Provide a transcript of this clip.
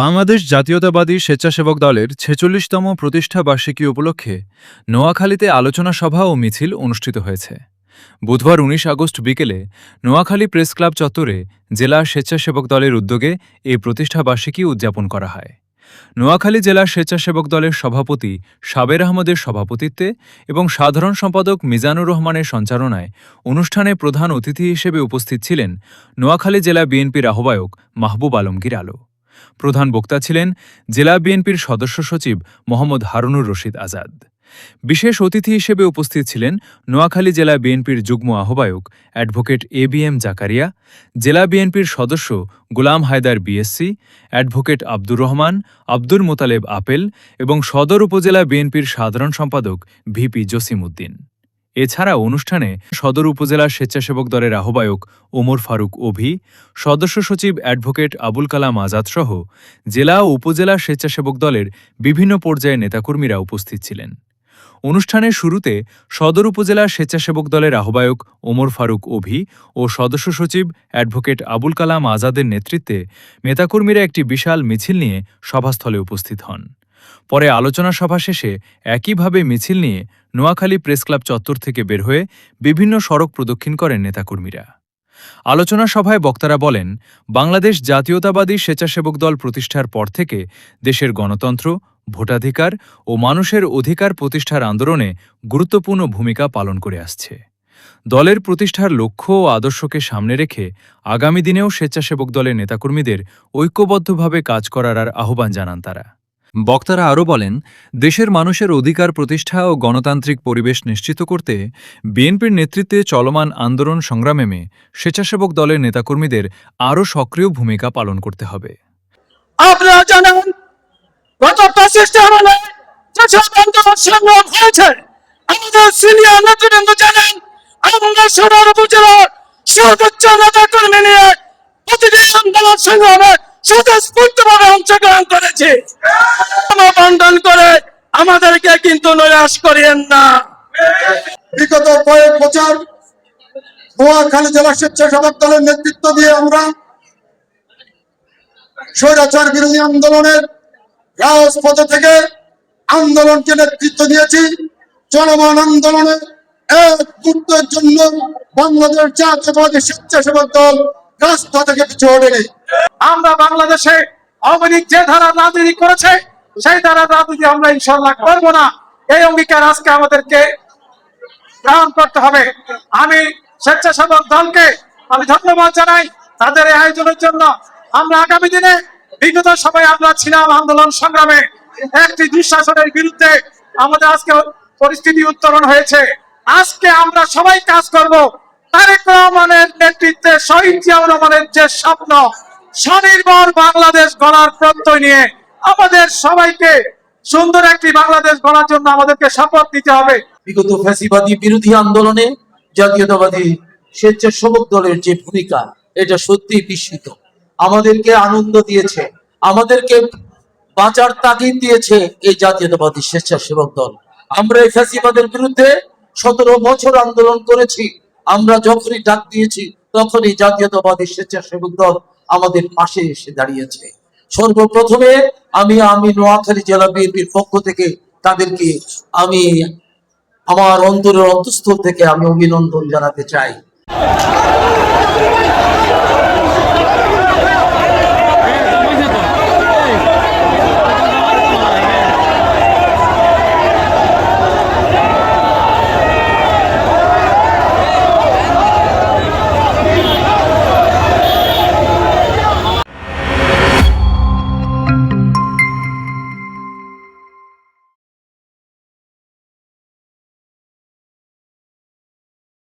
বাংলাদেশ জাতীয়তাবাদী স্বেচ্ছাসেবক দলের ৪৬তম প্রতিষ্ঠা বার্ষিকী উপলক্ষে নোয়াখালীতে আলোচনা সভা ও মিছিল অনুষ্ঠিত হয়েছে। বুধবার ১৯ আগস্ট বিকেলে নোয়াখালী প্রেস ক্লাব চত্বরে জেলা স্বেচ্ছাসেবক দলের উদ্যোগে এই প্রতিষ্ঠা বার্ষিকী উদযাপন করা হয়। নোয়াখালী জেলা স্বেচ্ছাসেবক দলের সভাপতি সাবের আহমদের সভাপতিত্বে এবং সাধারণ সম্পাদক মিজানুর রহমানের সঞ্চালনায় অনুষ্ঠানে প্রধান অতিথি হিসেবে উপস্থিত ছিলেন নোয়াখালী জেলা বিএনপির আহ্বায়ক মাহবুব আলমগীর আলো। প্রধান বক্তা ছিলেন জেলা বিএনপির সদস্য সচিব মোহাম্মদ হারুনুর রশিদ আজাদ। বিশেষ অতিথি হিসেবে উপস্থিত ছিলেন নোয়াখালী জেলা বিএনপির যুগ্ম আহ্বায়ক অ্যাডভোকেট এবিএম জাকারিয়া, জেলা বিএনপির সদস্য গোলাম হায়দার বিএসসি, অ্যাডভোকেট আব্দুর রহমান, আব্দুল মোতালেব আপেল এবং সদর উপজেলা বিএনপির সাধারণ সম্পাদক ভিপি জসিম উদ্দিন। এছাড়া অনুষ্ঠানে সদর উপজেলা স্বেচ্ছাসেবক দলের আহ্বায়ক ওমর ফারুক অভি, সদস্য সচিব অ্যাডভোকেট আবুল কালাম আজাদ সহ জেলা ও উপজেলা স্বেচ্ছাসেবক দলের বিভিন্ন পর্যায়ের নেতাকর্মীরা উপস্থিত ছিলেন। অনুষ্ঠানের শুরুতে সদর উপজেলা স্বেচ্ছাসেবক দলের আহ্বায়ক ওমর ফারুক অভি ও সদস্য সচিব অ্যাডভোকেট আবুল কালাম আজাদের নেতৃত্বে নেতাকর্মীরা একটি বিশাল মিছিল নিয়ে সভাস্থলে উপস্থিত হন। পরে আলোচনা সভা শেষে একইভাবে মিছিল নিয়ে নোয়াখালী প্রেস ক্লাব চত্বর থেকে বের হয়ে বিভিন্ন সড়ক প্রদক্ষিণ করেন নেতাকর্মীরা। আলোচনা সভায় বক্তারা বলেন, বাংলাদেশ জাতীয়তাবাদী স্বেচ্ছাসেবক দল প্রতিষ্ঠার পর থেকে দেশের গণতন্ত্র, ভোটাধিকার ও মানুষের অধিকার প্রতিষ্ঠার আন্দোলনে গুরুত্বপূর্ণ ভূমিকা পালন করে আসছে। দলের প্রতিষ্ঠার লক্ষ্য ও আদর্শকে সামনে রেখে আগামী দিনেও স্বেচ্ছাসেবক দলের নেতাকর্মীদের ঐক্যবদ্ধভাবে কাজ করার আহ্বান জানান তারা। বক্তারা আরও বলেন, দেশের মানুষের অধিকার প্রতিষ্ঠা ও গণতান্ত্রিক পরিবেশ নিশ্চিত করতে বিএনপির নেতৃত্বে চলমান আন্দোলন সংগ্রামে স্বেচ্ছাসেবক দলের নেতাকর্মীদের আরও সক্রিয় ভূমিকা পালন করতে হবে। আপনারা জানেন, গত ২৫ আমলে যেসব আন্দোলন সংগ্রাম হয়েছে, আমাদের সিনিয়র নেতৃবৃন্দ জানেন, আমরা সদর উপজেলার সর্বোচ্চ নেতাকর্মী নিয়ে প্রতিটি আন্দোলন সংগ্রামে স্বতঃস্ফূর্তভাবে অংশগ্রহণ করেছে। বন্টন করে আমাদেরকে কিন্তু নৈরাশ করিয়েন না। বিগত কয়েক বছর নোয়াখালী জেলা স্বেচ্ছাসেবক দলের নেতৃত্ব দিয়ে আমরা স্বৈরাচার বিরোধী আন্দোলনের রাজপথ থেকে আন্দোলনকে নেতৃত্ব দিয়েছি। চলমান আন্দোলনে এক মুহূর্তের জন্য বাংলাদেশ জাতীয়তাবাদী স্বেচ্ছাসেবক দল রাস্তা থেকে পিছু হটেনি। আমরা বাংলাদেশে আওয়ামী লীগ যে ধারা রাজনীতি করেছে, সেই ধারা রাজনীতি আমরা ইনশাল্লাহ করবো না। এই অঙ্গীকার আজকে আমাদেরকে গ্রহণ করতে হবে। আমি স্বেচ্ছাসেবক দলকে ধন্যবাদ জানাই তাদের এই আয়োজনের জন্য। আমরা আগামী দিনে বিগত সময়ে আমরা ছিলাম আন্দোলন সংগ্রামে, একটি দুঃশাসনের বিরুদ্ধে আমাদের আজকে পরিস্থিতি উত্তরণ হয়েছে। আজকে আমরা সবাই কাজ করব তারেক রহমানের নেতৃত্বে, শহীদ জিয়াউর রহমানের যে স্বপ্ন, স্বনির্ভর বাংলাদেশ গড়ার প্রত্যয় নিয়ে আমাদের সবাইকে সুন্দর একটি বাংলাদেশ গড়ার জন্য আমাদেরকে শপথ নিতে হবে। বিগত ফ্যাসিবাদী বিরোধী আন্দোলনে জাতীয়তাবাদী স্বেচ্ছাসেবক দলের যে ভূমিকা, এটা সত্যি বিস্মিত। আমাদেরকে আনন্দ দিয়েছে, আমাদেরকে বাঁচার তাগিদ দিয়েছে এই জাতীয়তাবাদী স্বেচ্ছাসেবক দল। আমরা এই ফ্যাসিবাদের বিরুদ্ধে ১৭ বছর আন্দোলন করেছি। আমরা যখনই ডাক দিয়েছি তখনই জাতীয়তাবাদী স্বেচ্ছাসেবক দল আমাদের পাশে এসে দাঁড়িয়েছে। সর্বপ্রথমে আমি নোয়াখালী জেলা বিএনপির পক্ষ থেকে তাদেরকে আমার অন্তরের অন্তঃস্থল থেকে আমি অভিনন্দন জানাতে চাই।